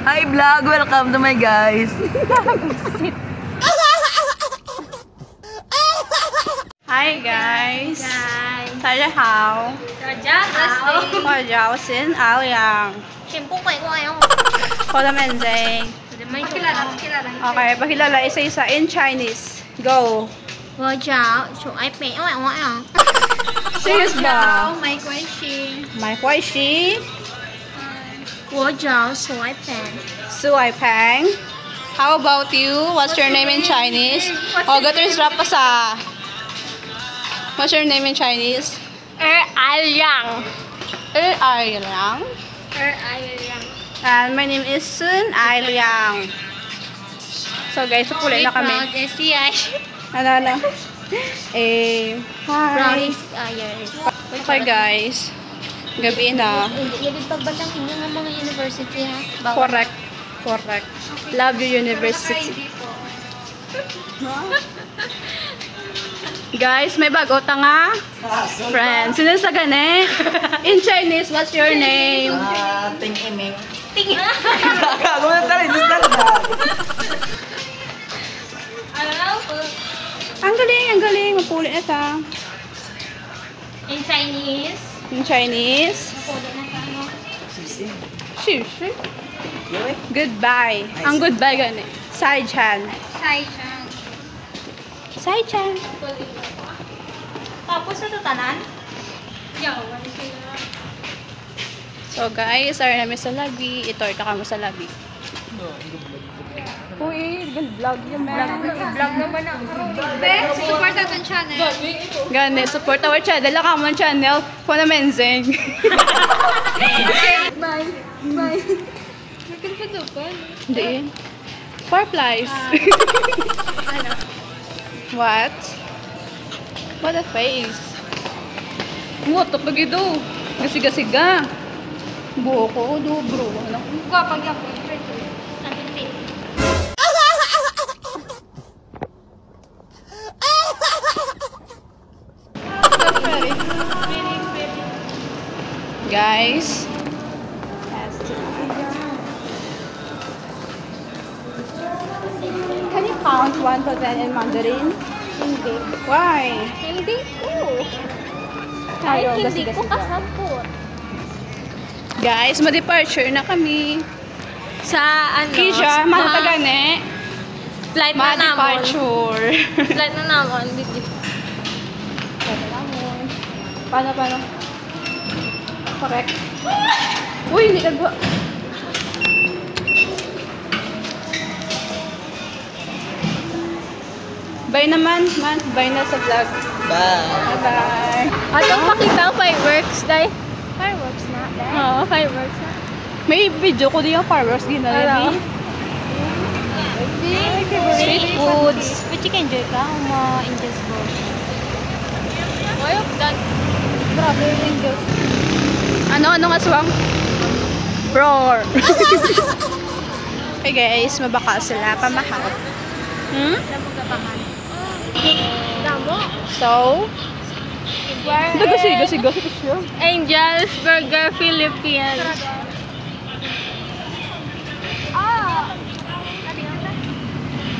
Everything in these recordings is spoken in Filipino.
Hi vlog, welcome to my guys. Hi guys. Đại家好。我叫新奥阳。我的名字。Okay, pakilala isa-isa in Chinese. Go. 我叫楚爱北，我呀。 Serious ba? 没关系。没关系。我叫苏爱北。Su Ai Peng. How about you? What's your name in Chinese? Oh, gatres rap pa sa. What's your name in Chinese? Ai Yang. Ai Liang. Ai Yang. And my name is Sun Ai Liang. So guys, pulay na kami. Ano? Hi. Okay guys. Gabi na. Hindi pagbatang inyo ng mga university ha. Correct. Correct. Love you university. Guys, may bago ta nga. Friends, sino sa gani? In Chinese, what's your name? Ting Iming. Ting. Gago na tayo, just like that. Ang galing, ang galing. Mapuli na ta. In Chinese. In Chinese. Mapuli na ta, no? Shishi. Goodbye. Ang goodbye gani. Sai-chan. Sai-chan. Sai-chan. Tapos sa tatanan? Yawan sila. So guys, are namin sa labi. Itorta kami sa labi. Uy, vlog yung Vlog naman ang support natin channel. Gani, support our channel. Lakaman channel. Puna menzeng. Bye. Bye. Nagkakado pa. Hindi. Four flies. Ano? What? What a face. Ngotok lagi do. Gasiga-siga. Buho ko, do bro. Ano? Kapag ako. Guys. Can you count 1 to 10 in Mandarin? Hindi. Why? Hindi ko. Ayaw, Hindi ko gasiga-siga. kasabot. Guys, ma-departure na kami. Sa ano? Kisha, matagane. Flight na namon. Ma-departure. Flight na namon. Paano? Correct. Uy, hindi ka ba? Bye naman, man. Bye na sa vlog. Bye. Bye-bye. Atong pakita ang fireworks, day. Fireworks na, day? Oo, fireworks na. May video ko din yung fireworks ginagawa. Street foods. But you can enjoy ka kung ma-enjoy ko. Why of that? Grabe yung enjoy. Ano aswang? Roar. Hey guys, mabaka sila. Pamahal. Damo. So, gasiga siya. Angel's Burger Philippines.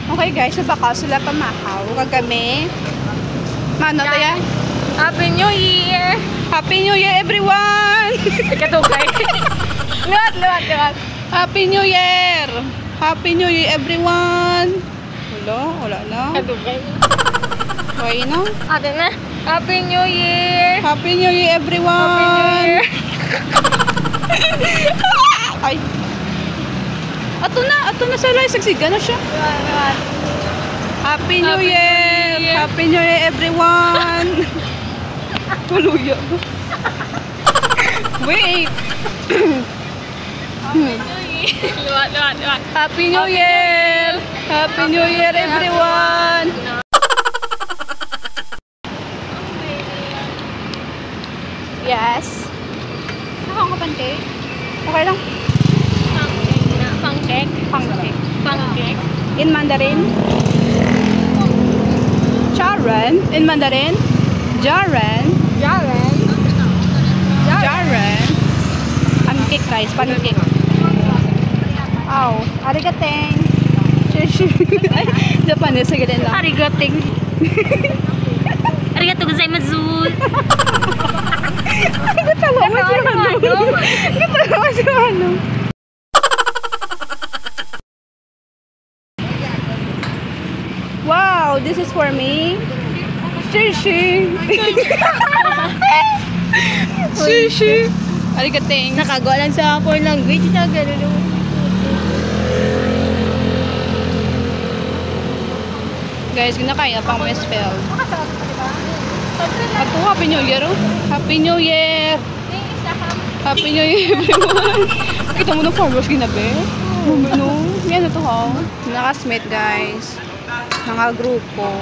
Okay guys, mabaka sila pamahaw. Kagami. Mano tayo? Happy New Year! Happy New Year everyone! Katugay. Luwat. Happy New Year! Happy New Year everyone! Wala na. Katugay. Why na? Ate na. Happy New Year! Happy New Year everyone! Ay. Ato na sa live. Sagsiga na siya. Happy New Year! Happy New Year everyone! Huluya. Wait! Luwat. Happy New Year! Happy New Year everyone! Yes. Nakakang kapante. Okay lang. Pancake. In Mandarin. Charan. In Mandarin. Jaran. Pancake guys. Pancake. how. Arigateng. Japanese, sige din lang. Arigating. Arigato gozaimasu. Gatawa mo si ano. Gatawa mo si ano. Wow, this is for me. Shishi. Shishi. Arigating. Nakagawa lang sa foreign language. Tagalog. Guys, ginakain na pang spell. At Happy New Year. Oh. Happy New Year. Happy New Year, everyone. Kita mo ng farmers ginabi. No, yan na to ha. Nakasmate guys. Mga grupo.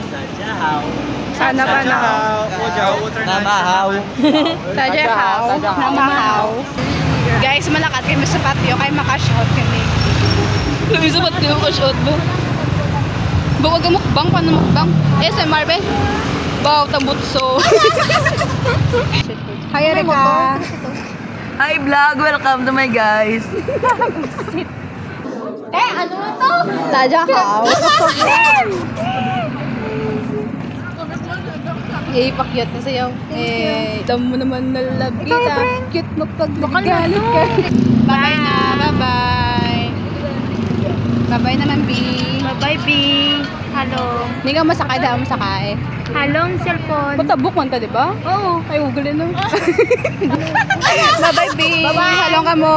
Sana ba na? Namahaw. Tajahaw. Namahaw. Guys, malakat kami sa patio. Kaya makashot kami. Labi sa patio, makashot mo. Bawag ang mukbang, paano mukbang? SMR be? Baw, tambutso. Hi, Erika. Hi vlog, welcome to my guys. Ano to? Tajahaw. Eh, pakyat na sayaw. Eh, dam mo naman nalabita. Cute mo pag nagalit ka. Bye na, bye-bye. Bye-bye naman, B. Bye-bye, B. Hello. Hindi ka masakay dahil masakay. Hello, ang cellphone. Matabok man ka, di ba? Oo. Ay, ugulin no. Bye-bye, B. Bye-bye. Halong ka mo.